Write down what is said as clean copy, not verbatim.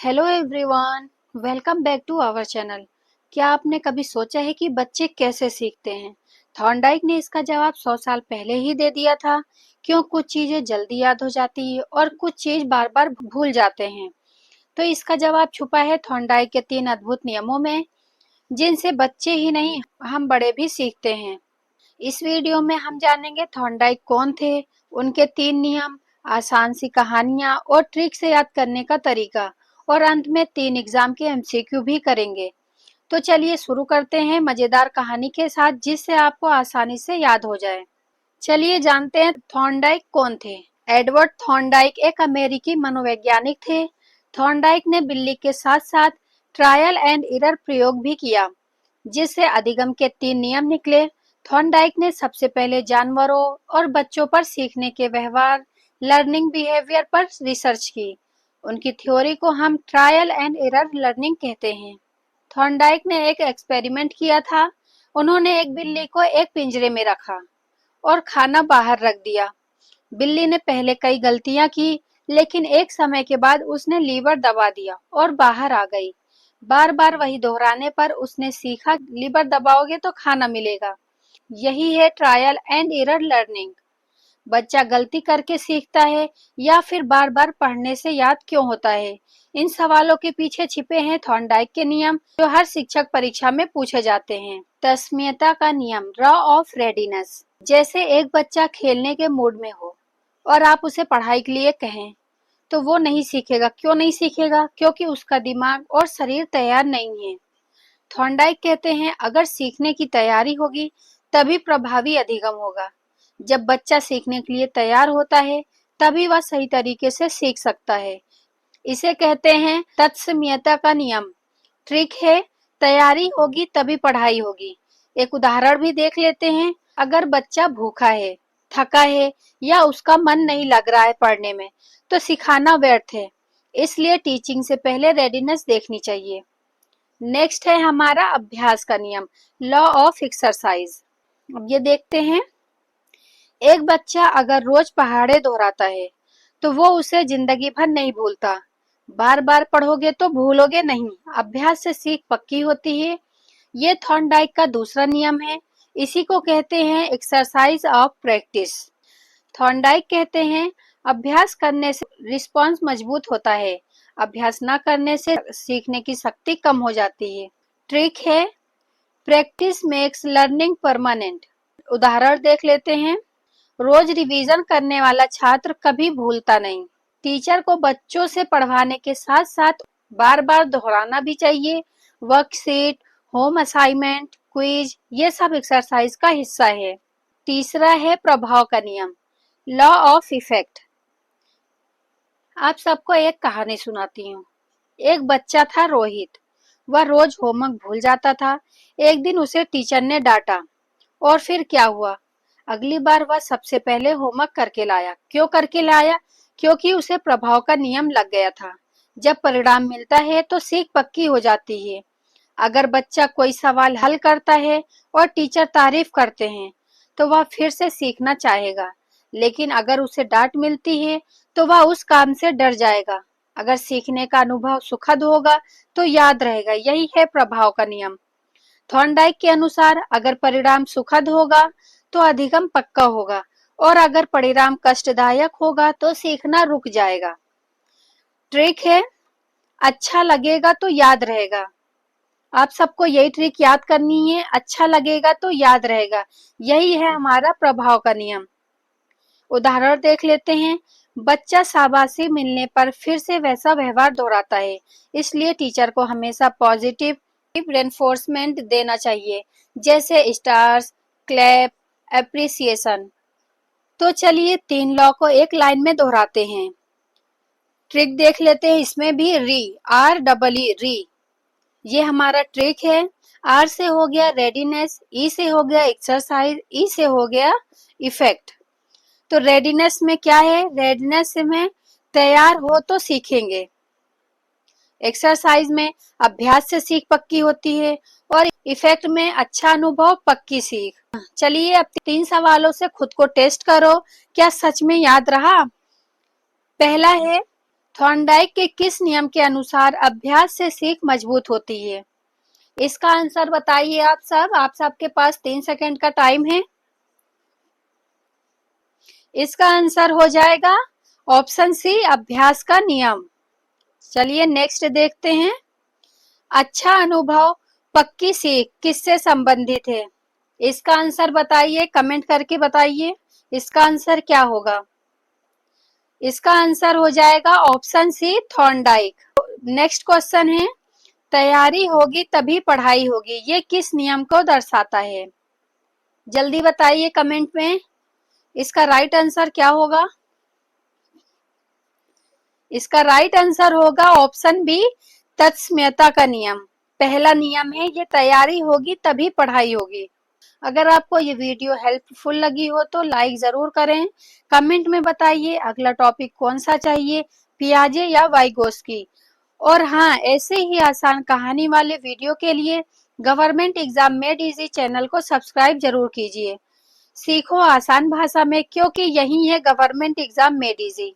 Hello everyone, welcome back to our channel. क्या आपने कभी सोचा है कि बच्चे कैसे सीखते हैं? थॉर्नडाइक ने इसका जवाब 100 साल पहले ही दे दिया था। क्यों कुछ चीजें जल्दी याद हो जाती है और कुछ चीज बार बार भूल जाते हैं? तो इसका जवाब छुपा है थॉर्नडाइक के 3 अद्भुत नियमों में, जिनसे बच्चे ही नहीं हम बड़े भी सीखते हैं। इस वीडियो में हम जानेंगे थॉर्नडाइक कौन थे, उनके 3 नियम, आसान सी कहानियां और ट्रिक से याद करने का तरीका, और अंत में 3 एग्जाम के एमसीक्यू भी करेंगे। तो चलिए शुरू करते हैं मजेदार कहानी के साथ, जिससे आपको आसानी से याद हो जाए। चलिए जानते हैं थॉर्नडाइक कौन थे। एडवर्ड थॉर्नडाइक एक अमेरिकी मनोवैज्ञानिक थे। थॉर्नडाइक ने बिल्ली के साथ साथ ट्रायल एंड एरर प्रयोग भी किया, जिससे अधिगम के 3 नियम निकले। थॉर्नडाइक ने सबसे पहले जानवरों और बच्चों पर सीखने के व्यवहार, लर्निंग बिहेवियर पर रिसर्च की। उनकी थ्योरी को हम ट्रायल एंड एरर लर्निंग कहते हैं। थॉर्नडाइक ने एक एक्सपेरिमेंट किया था। उन्होंने एक बिल्ली को एक पिंजरे में रखा और खाना बाहर रख दिया। बिल्ली ने पहले कई गलतियां की, लेकिन एक समय के बाद उसने लीवर दबा दिया और बाहर आ गई। बार बार वही दोहराने पर उसने सीखा, लीवर दबाओगे तो खाना मिलेगा। यही है ट्रायल एंड एरर लर्निंग। बच्चा गलती करके सीखता है या फिर बार बार पढ़ने से याद क्यों होता है? इन सवालों के पीछे छिपे हैं थॉर्नडाइक के नियम, जो हर शिक्षक परीक्षा में पूछे जाते हैं। तस्मीयता का नियम, लॉ ऑफ रेडीनेस। जैसे एक बच्चा खेलने के मूड में हो और आप उसे पढ़ाई के लिए कहें, तो वो नहीं सीखेगा। क्यों नहीं सीखेगा? क्योंकि उसका दिमाग और शरीर तैयार नहीं है। थॉर्नडाइक कहते हैं अगर सीखने की तैयारी होगी तभी प्रभावी अधिगम होगा। जब बच्चा सीखने के लिए तैयार होता है तभी वह सही तरीके से सीख सकता है। इसे कहते हैं तत्समयता का नियम। ट्रिक है, तैयारी होगी तभी पढ़ाई होगी। एक उदाहरण भी देख लेते हैं। अगर बच्चा भूखा है, थका है या उसका मन नहीं लग रहा है पढ़ने में, तो सिखाना व्यर्थ है। इसलिए टीचिंग से पहले रेडीनेस देखनी चाहिए। नेक्स्ट है हमारा अभ्यास का नियम, लॉ ऑफ एक्सरसाइज। अब ये देखते हैं। एक बच्चा अगर रोज पहाड़े दोहराता है तो वो उसे जिंदगी भर नहीं भूलता। बार बार पढ़ोगे तो भूलोगे नहीं, अभ्यास से सीख पक्की होती है। ये थॉर्नडाइक का दूसरा नियम है। इसी को कहते हैं एक्सरसाइज ऑफ प्रैक्टिस। थॉर्नडाइक कहते हैं अभ्यास करने से रिस्पॉन्स मजबूत होता है, अभ्यास न करने से सीखने की शक्ति कम हो जाती है। ट्रिक है, प्रैक्टिस मेक्स लर्निंग परमानेंट। उदाहरण देख लेते हैं। रोज रिवीजन करने वाला छात्र कभी भूलता नहीं। टीचर को बच्चों से पढ़वाने के साथ साथ बार बार दोहराना भी चाहिए। वर्कशीट, होम असाइनमेंट, क्विज, ये सब एक्सरसाइज का हिस्सा है। तीसरा है प्रभाव का नियम, लॉ ऑफ इफेक्ट। आप सबको एक कहानी सुनाती हूँ। एक बच्चा था रोहित। वह रोज होमवर्क भूल जाता था। एक दिन उसे टीचर ने डांटा और फिर क्या हुआ? अगली बार वह सबसे पहले होमवर्क करके लाया। क्यों करके लाया? क्योंकि उसे प्रभाव का नियम लग गया था। जब परिणाम मिलता है तो सीख पक्की हो जाती है। अगर बच्चा कोई सवाल हल करता है और टीचर तारीफ करते हैं तो वह फिर से सीखना चाहेगा, लेकिन अगर उसे डांट मिलती है तो वह उस काम से डर जाएगा। अगर सीखने का अनुभव सुखद होगा तो याद रहेगा। यही है प्रभाव का नियम। थॉर्नडाइक के अनुसार अगर परिणाम सुखद होगा तो अधिगम पक्का होगा, और अगर परिणाम कष्टदायक होगा तो सीखना रुक जाएगा। ट्रिक है, अच्छा लगेगा तो याद रहेगा। आप सबको यही ट्रिक याद करनी है, अच्छा लगेगा तो याद रहेगा। यही है हमारा प्रभाव का नियम। उदाहरण देख लेते हैं। बच्चा शाबाशी मिलने पर फिर से वैसा व्यवहार दोहराता है। इसलिए टीचर को हमेशा पॉजिटिव रेनफोर्समेंट देना चाहिए, जैसे स्टार्स, क्लैप, एप्रिसिएशन। तो चलिए 3 लॉ को एक लाइन में दोहराते हैं। ट्रिक देख लेते हैं। इसमें भी री, आर डबल ई, री, ये हमारा ट्रिक है। आर से हो गया रेडीनेस, ई से हो गया एक्सरसाइज, ई से हो गया इफेक्ट। तो रेडीनेस में क्या है? रेडीनेस में तैयार हो तो सीखेंगे। एक्सरसाइज में अभ्यास से सीख पक्की होती है, और इफेक्ट में अच्छा अनुभव पक्की सीख। चलिए अब 3 सवालों से खुद को टेस्ट करो, क्या सच में याद रहा? पहला है, थॉर्नडाइक के किस नियम के अनुसार अभ्यास से सीख मजबूत होती है? इसका आंसर बताइए आप सब। आप सबके पास 3 सेकंड का टाइम है। इसका आंसर हो जाएगा ऑप्शन सी, अभ्यास का नियम। चलिए नेक्स्ट देखते हैं। अच्छा अनुभव, पक्की सीख किससे संबंधित है? इसका आंसर बताइए, कमेंट करके बताइए इसका आंसर क्या होगा। इसका आंसर हो जाएगा option C, Thorndike. Next question है, तैयारी होगी तभी पढ़ाई होगी, ये किस नियम को दर्शाता है? जल्दी बताइए कमेंट में इसका राइट आंसर क्या होगा। इसका राइट आंसर होगा ऑप्शन बी, तत्समयता का नियम। पहला नियम है ये, तैयारी होगी तभी पढ़ाई होगी। अगर आपको ये वीडियो हेल्पफुल लगी हो तो लाइक जरूर करें। कमेंट में बताइए अगला टॉपिक कौन सा चाहिए, पियाजे या वाइगोस्की। और हाँ, ऐसे ही आसान कहानी वाले वीडियो के लिए government exam made easy channel को सब्सक्राइब जरूर कीजिए। सीखो आसान भाषा में, क्योंकि यही है गवर्नमेंट एग्जाम मेड इजी।